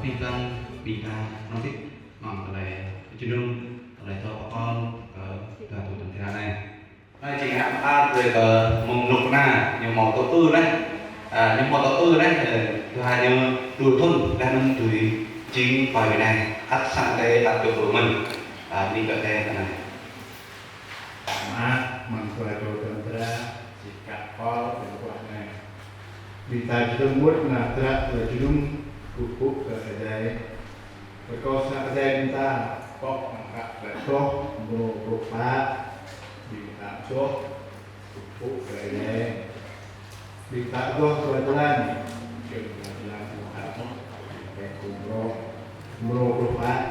pikan bika nanti mang lại chunung lại cho con cả tụ tập thế này đây chị hạng ta về mông lục na nhiều màu tố tư đấy những màu tố tư đấy thứ hai như đùi thun đang đùi chính vài này cắt sang đây đặt được của mình đi cận đây này mà mình phải đồ tận ra chỉ cả có được quả này vì tại chúng tôi muốn là ra rồi chúng tôi cục cục ở đây rồi có sang đây ta có cả lại có một bộ phá vì tạm số cục cục ở đây vì tại có rồi ra chừng là một hạt một cái cùng một bộ phá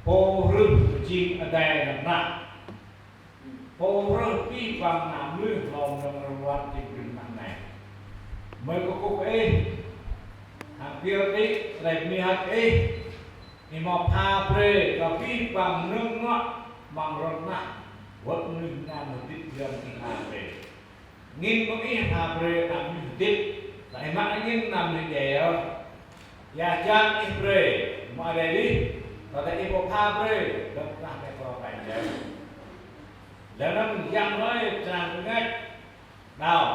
po rừng chim ở đây là nặng po rừng pi vàng nằm lưỡi lòng rừng rừng trên rừng nặng này mới có cục ấy hàng kia đấy lại mi hạt ấy thì mà pha pre và pi vàng nương ngọ bằng rừng nặng vẫn nương nam một ít dân thì pha pre nghìn có ít pha pre làm như tiếp lại mãi nghìn nằm như vậy ya jangan ibre mau ada di kata ibu pabre dokter ke provider dalam yang lain jangan ingat nào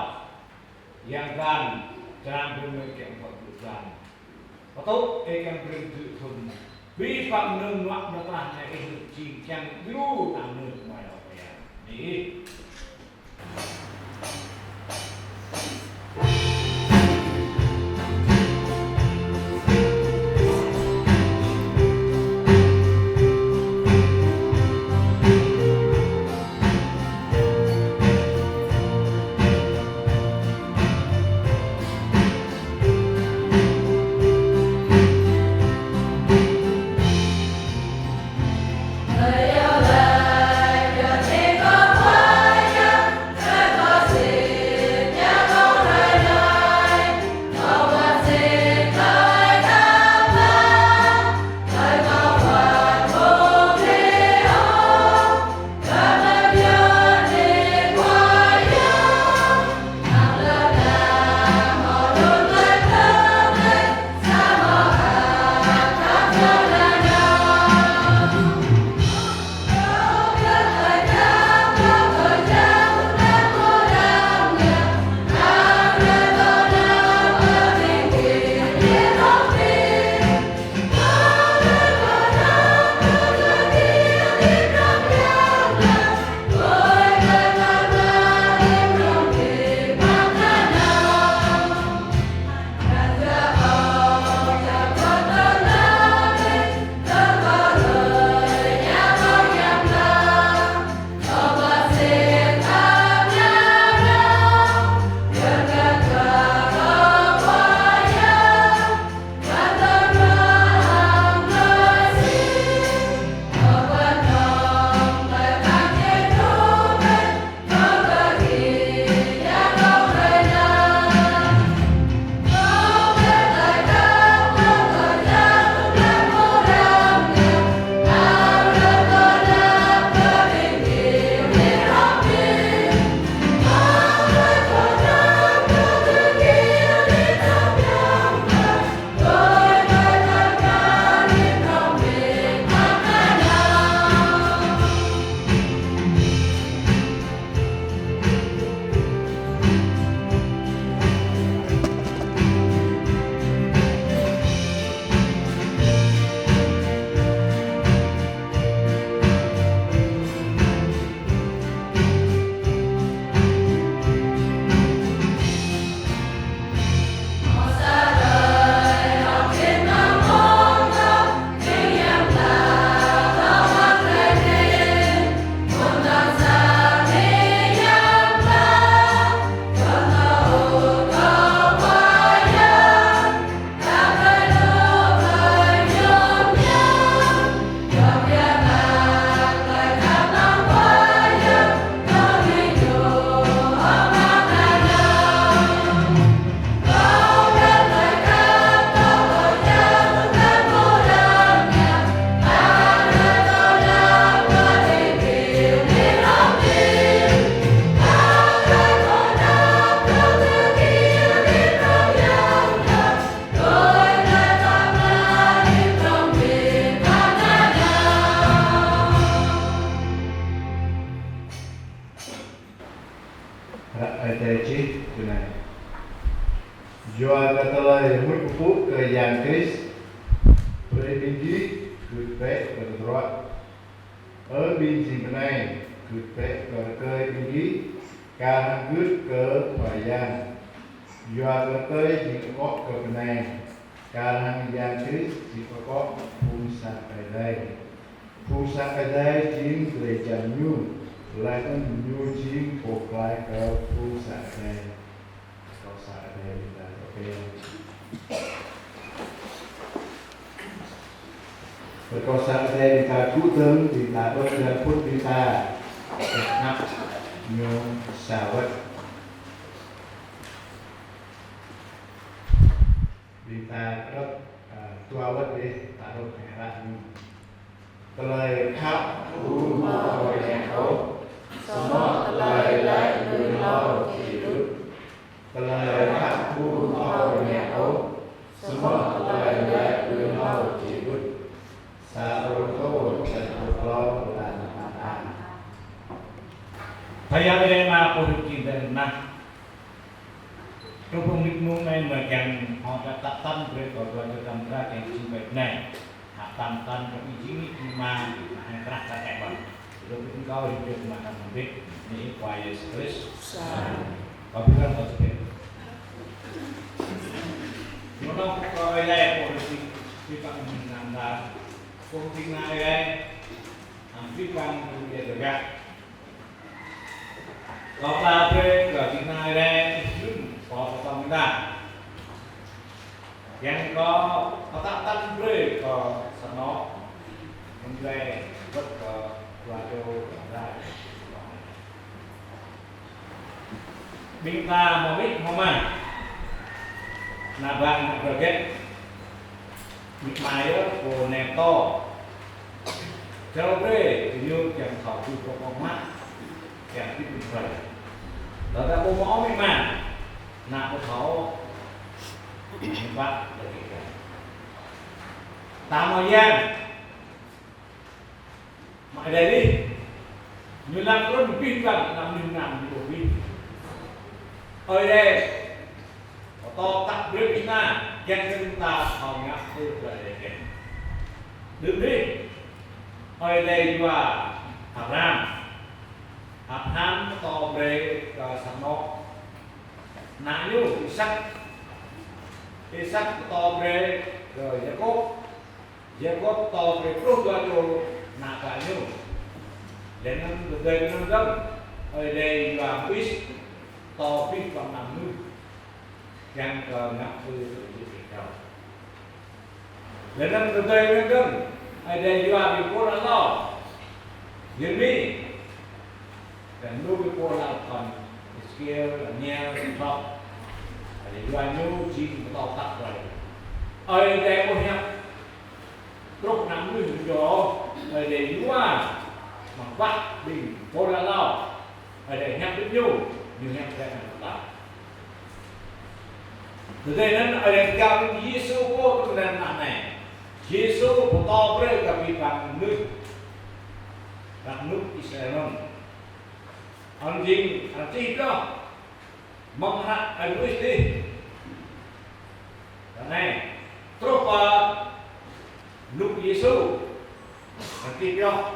yang kan jangan bermikir keputusan betul yang bertujuan vi phạm nương ngoại nó là cái chỉ chẳng lưu làm nương ngoài đó vậy đi Jual kata mut pupuk ke yang Kris, berbiji kutpek berterot, biji benai kutpek berbiji, karena kut ke bayan, jual kata jikok ke benai, karena yang Kris jikok pusat kedai jing gereja new, lain new jing poklai ke pusat kedai. perkosa ada minta kutem minta dan pun minta nak nyong sawat minta rot tua wat deh taruh merah ni kelai khap u mau yang kau semua kelai lai berlau hidup kelai khap u mau yang kau semua kelai lai berlau hidup Saroto dan Pulau dan Matan. Thầy em mà cô được chỉ đến nè. Trong công việc môn này mà chẳng họ đã tập tâm về gọi cho làm ra cái sự việc này. Hạ tâm tâm trong ý chí mà hay ra ra cái bằng. Rồi cũng có được mà làm việc ní qua Jesus Christ. Có biết rằng là sự việc. Nó có ai đây cô được chỉ bằng mình làm ra. Công ty này đây, phi quan về được ra. Có ba cái công ty này đây, có công ta. Yang có tác rồi có sản nó, công ty rất có radio ra. Mình ta mà biết không mà, là bạn được kết. Mình mai đó của nèm to theo về thì như chẳng khẩu từ có con mắt chẳng biết mình phải đó là cô mõ mới mà nạp một khẩu mình bắt là cái cái tám thời gian mãi đây đi như làm có một pin vàng làm như làm của pin ở đây có to tặng biết chúng ta dân chúng ta hòng ngã tư là để đứng đi ở đây là Hạp Nam to về sản nó nã nhu cái sắc to về rồi giá cốt to về lúc đó cho nã cả nhu đến năm đây năm gấp ở đây là fish to fish còn nằm nhu yang ngã tư rồi dan dalam keadaan yang ada juga bipolar law, jadi dan dulu bipolar kan skill, nyel, top, ada juga new jin atau tak boleh. Ada punya truk nắm lưng gió, ada juga mampat bipolar law, ada yang new, yang tidak mampat. Jadi ada yang Yesus pun dengan aneh. Yesus to với cả vị bằng nước Israel anh gì đó mong hạ anh nuôi đi cái này trop nước Yesus anh gì đó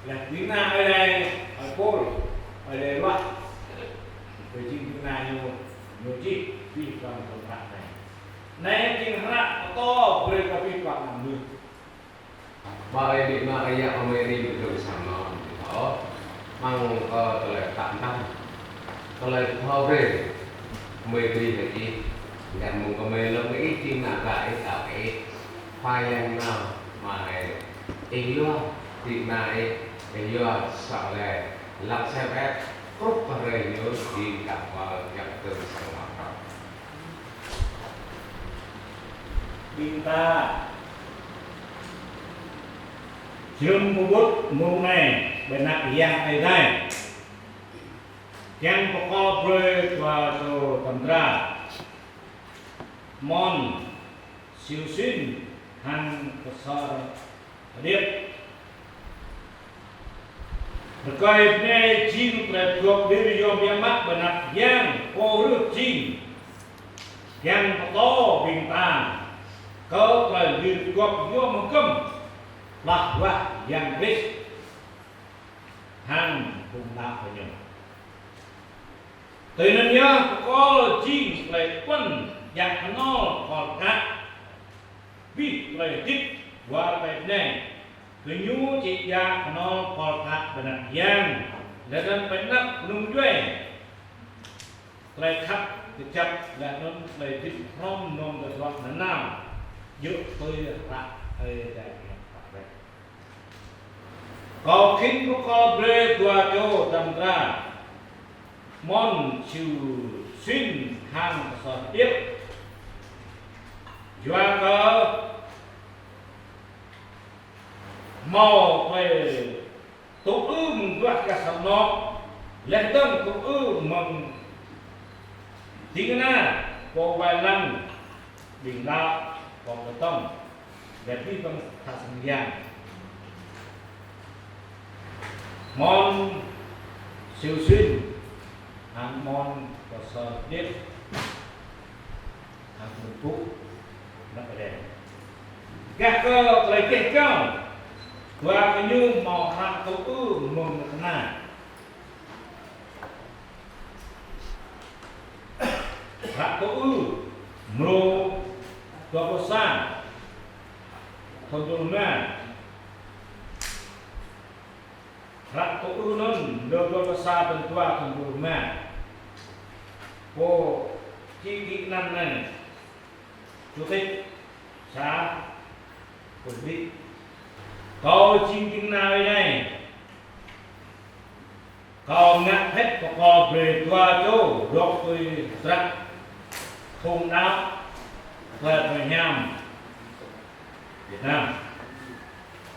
là những na ở đây ở Paul ở đây vậy rồi chính những na nhiều chi vị bằng công tác này này chính ra to boleh tapi pak ngambil. Baik di mana ya Ameri betul sama. Oh, mang telah tantang, telah thore, Ameri lagi dan mungkin lebih tim naga itu phai yang nào mà iyo tim này iyo sợ là lập xe phép cúp và rồi nhớ đi gặp gặp từ sang mặt Minta chương bút mưu này bên nặng yang ai đây yang pokok bre và so tantra mon siêu sinh han kesar điệp berkait ne jin terhadap diri yang biamak benak yang korup jin yang to bintang kau telah dirgop yo mengkem bahwa yang bis hang punta penyem. Tentunya kau jin telah pun yang kenal kolkat bit telah dit wa pedne penyu cia kenal kolkat benar yang dan penak belum jual telah khắp kecap dan non telah dit from non tersuat nenam. Dựa tôi là hơi đại vậy có kinh có bre tua cho đâm ra mon chiu xin hàng sở tiếp doa có mau về tổ mừng doa cả sầm nó lên tâm tổ mừng tiếng na có vài năm bình đạo có cái tâm để đi bằng thật sự gian mon siêu xuyên hàng mon có sở tiếp hàng một phút nó phải đẹp các cơ lấy kết cao và cái như màu hạt tổ mừng na hạt tổ mro có sa thông thường na hạt tổ non được có sa bên tua thông thường na cô chi kỹ năng này chủ tịch xã của vị câu chi kỹ năng này câu ngắt hết có câu về tua chỗ đọc tôi rất không đáp về Việt Nam Việt Nam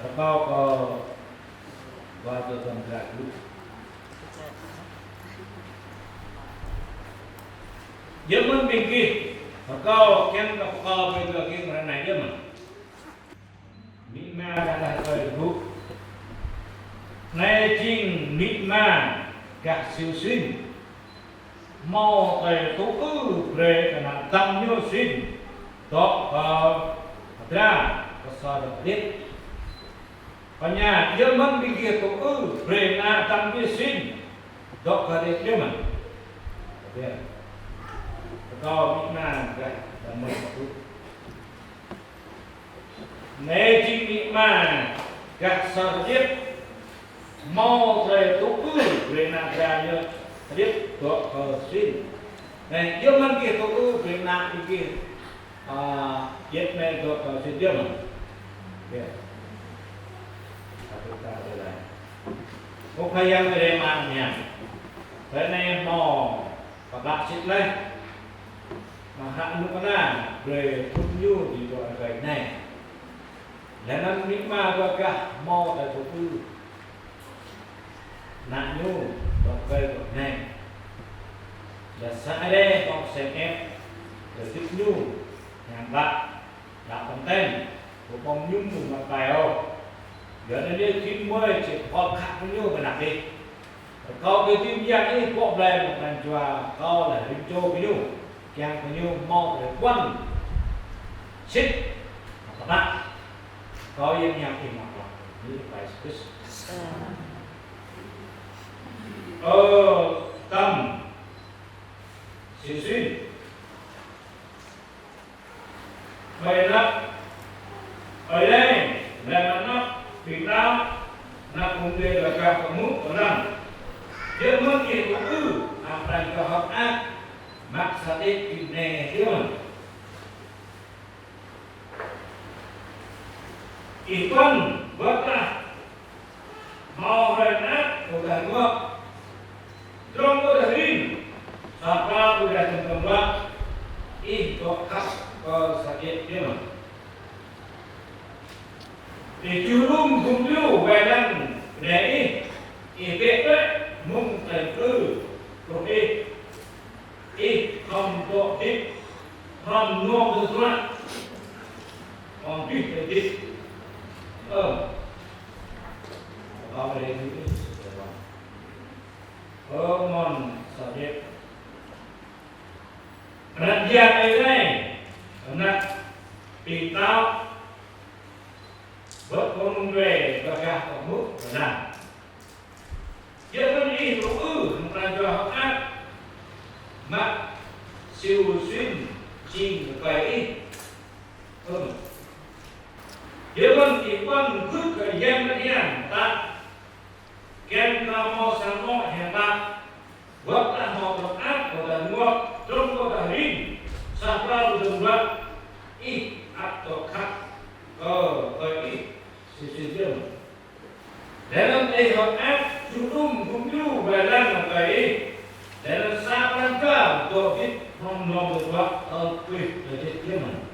rồi có và tôi còn cả lúc dân mình bên kia và có kén có về được cái này chứ mà mỹ ma đã là thời lúc nay chính mỹ ma các siêu sinh mau về tổ về cái nào tăng nhiêu sinh đó ra có sao được biết còn nhà dân mình bên kia tổ về là tăng nhiêu sinh đó có được chứ mà biết có mỹ ma cái là mình chút nếu chính mỹ ma các sao biết mau về tổ về là ra như biết tổ sinh này dân mình kia tổ về là cái kia biết này tổ sinh dân mình biết chúng ta đây là một thời gian về đây mà nhỉ thế này mò và bác sĩ lên mà hạn lúc đó về thun nhu thì gọi cái này là năm mỹ ma và cả mò tại tổ tư nạn nhu và cây của này là xã đây con xem em rồi thích nhu hàng bạn đã còn tên của con nhung cùng mặt bài ô giờ đến đây khi mới chỉ có khác với nhu và nặng đi có cái tim giác ấy có lên một lần chùa có là hình châu với nhu càng với nhu mò để quăng xích hoặc là có yên nhạc thì mặc là như vậy tâm siêu xuyên vậy đó ở đây là nó Việt Nam nó cũng đều là các công mức của nó nếu mất gì cũng làm cho hợp ác mắc sát định kìm nè chứ mà chỉ tuân vớt ra màu hình ác của cả nước trong có thể hình sản ra của đại thần cầm bạc ít có khắp có sát định chứ mà để chú luôn cùng lưu về năng để ý biết đấy mong thành cư của ý không có ít không ngon được ra còn ít thì ít vào đây ngon sao biết đặt ra đây này đặt bị tao bớt con về và cả ở mức là dân dân đi tổ không làm cho học ác mà siêu xuyên chinh cái dân dân chỉ quan cứ cái dân nó đi làm ta ken na mo sang mo hẹn ta bớt là họ học ác của đời ngọc trong có đời hình sang ra đường đoạn ít ác tổ khắc cái system dalam IHF judum badan cái dalam rangka untuk menolong dari Jerman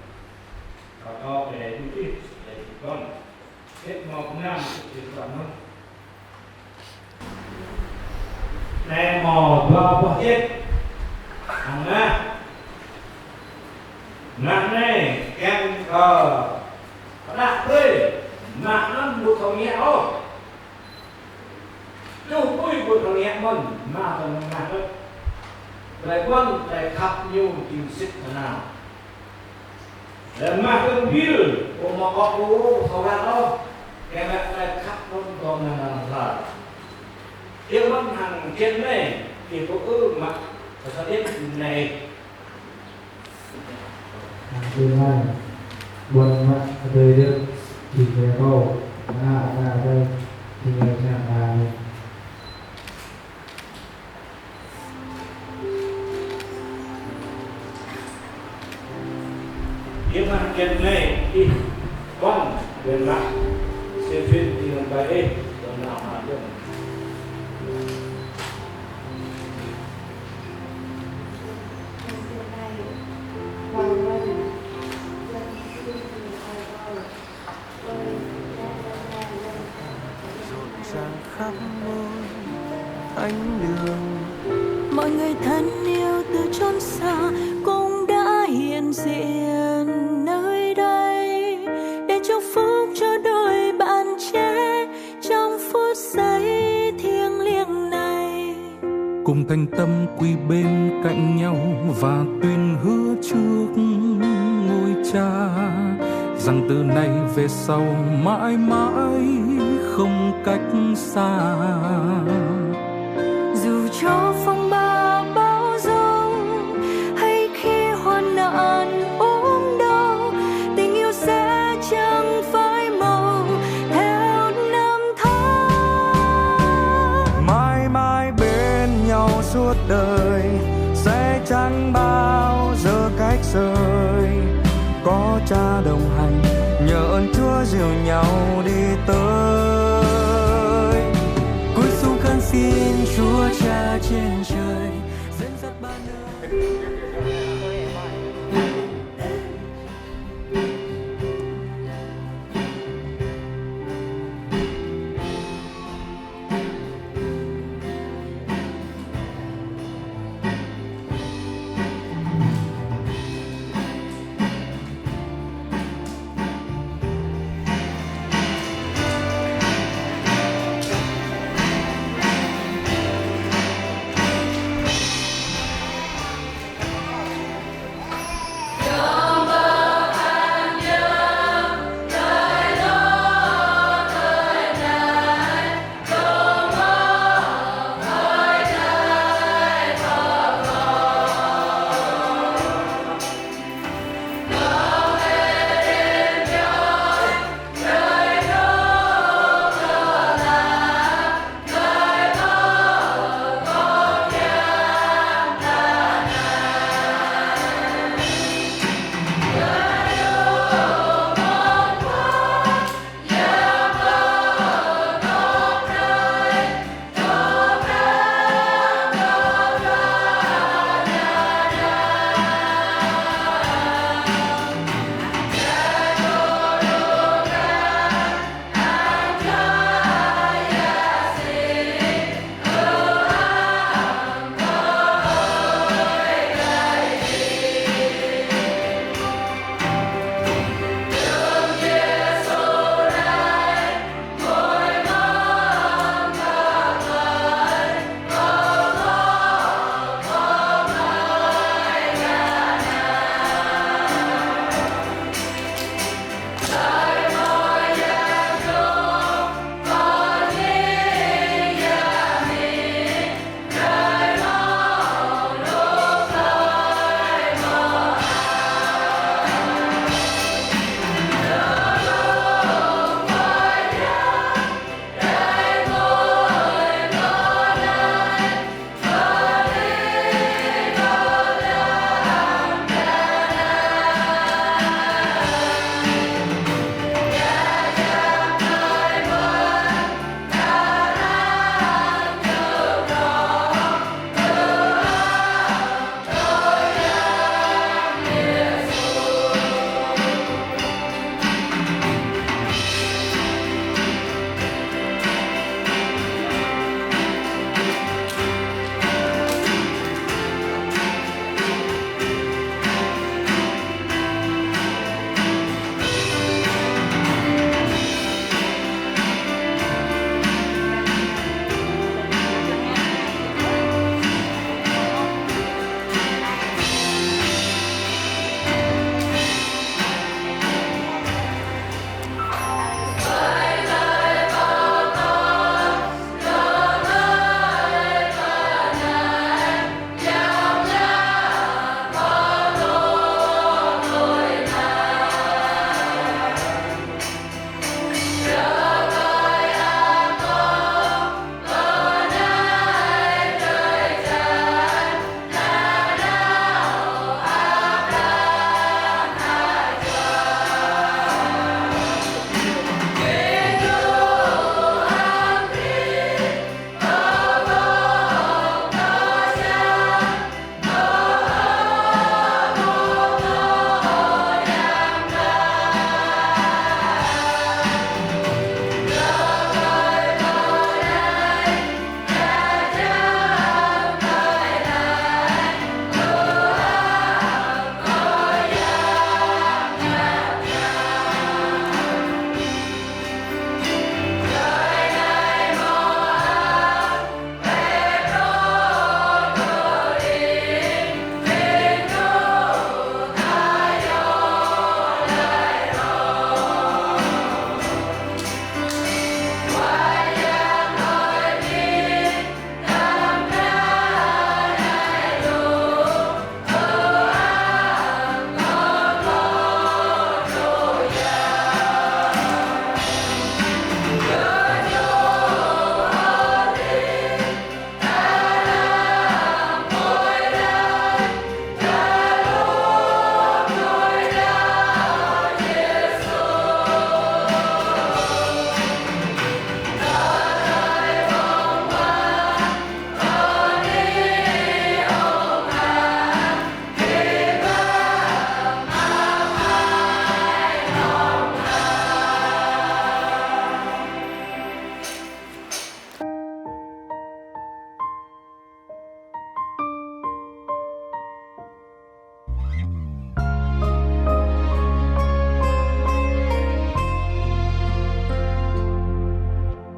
atau dari Inggris dari Jepang mau nam di sana này mò vào bỏ hết hàng ngã này em đặt đây mà nó một thằng nhẹ ô chú tôi một thằng nhẹ mình mà thằng ngã đó lại quân lại khắp nhiều tìm sức thế nào để mà cái bill của mà có bố thằng ngã đó cái lại khắp nó còn là yêu mất hàng trên này thì có mặc và sao biết này dengan buat mak ada dia di Jero, ada tinggal sana. yêu hàng trên này đi con về mặt xem phim thì làm bài đi rồi nào mà được khắp nơi ánh đường mọi người thân yêu từ chốn xa cũng đã hiện diện nơi đây để chúc phúc cho đôi bạn trẻ trong phút giây thiêng liêng này cùng thành tâm quỳ bên cạnh nhau và tuyên hứa trước ngôi cha rằng từ nay về sau mãi mãi không cách xa dù cho phong ba bão giông hay khi hoạn nạn ốm đau tình yêu sẽ chẳng phai màu theo năm tháng mãi mãi bên nhau suốt đời sẽ chẳng bao giờ cách rời có cha đồng hành nhờ ơn Chúa dìu nhau đi tới cúi xuống khấn xin Chúa Cha trên trời dẫn dắt ba nơi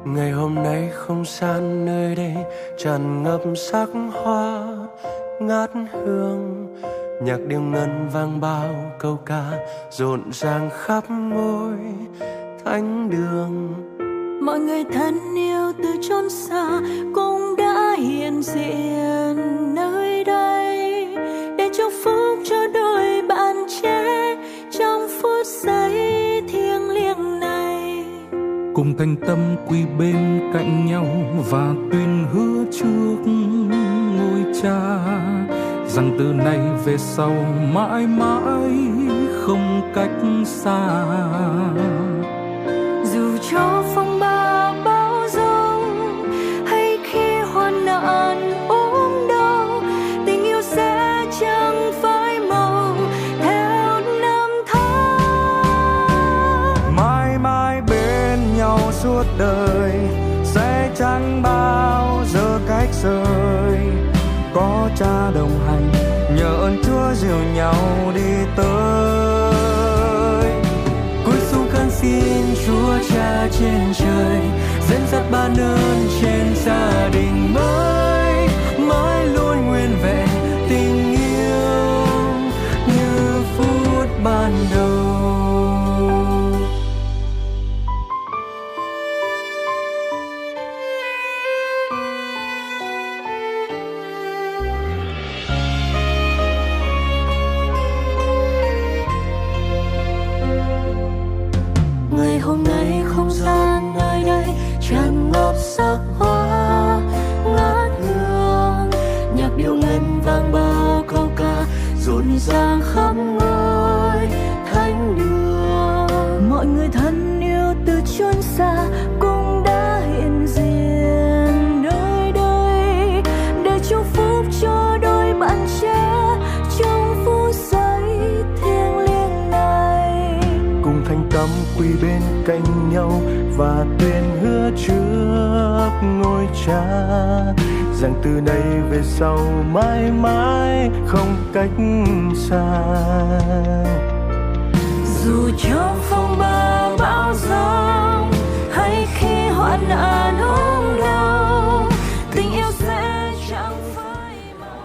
Ngày hôm nay không gian nơi đây tràn ngập sắc hoa ngát hương, nhạc điệu ngân vang bao câu ca rộn ràng khắp ngôi thánh đường. Mọi người thân yêu từ chốn xa cũng đã hiện diện nơi đây để chúc phúc cho đôi bạn trẻ trong phút giây thiêng liêng này. Cùng thành tâm quỳ bên cạnh nhau và tuyên hứa trước ngôi Cha rằng từ nay về sau mãi mãi không cách xa. Dù cho phong ba bão giông hay khi hoạn nạn ốm đau, tình yêu sẽ chẳng phai màu theo năm tháng. Mãi mãi bên nhau suốt đời sẽ chẳng bao giờ cách rời. Có Cha đồng hành nhờ ơn Chúa dìu nhau đi tới. Cúi xuống khấn xin Chúa Cha trên trời dẫn dắt ban ơn trên gia đình mới, mãi luôn nguyên vẹn tình yêu như phút ban đầu. Ngày hôm nay không gian nơi đây tràn ngập sắc hoa ngát hương, nhạc điệu ngân vang bao câu ca rộn ràng khắp ngôi thánh đường. Mọi người thân yêu từ chốn xa cũng đã hiện diện nơi đây để chúc phúc cho đôi bạn trẻ trong phút giây thiêng liêng này. Cùng thành tâm quỳ bên cạnh nhau và tuyên hứa trước ngôi Cha rằng từ nay về sau mãi mãi không cách xa. Dù trong phong ba bão giông hay khi hoạn nạn ốm đau, tình yêu sẽ chẳng phai màu.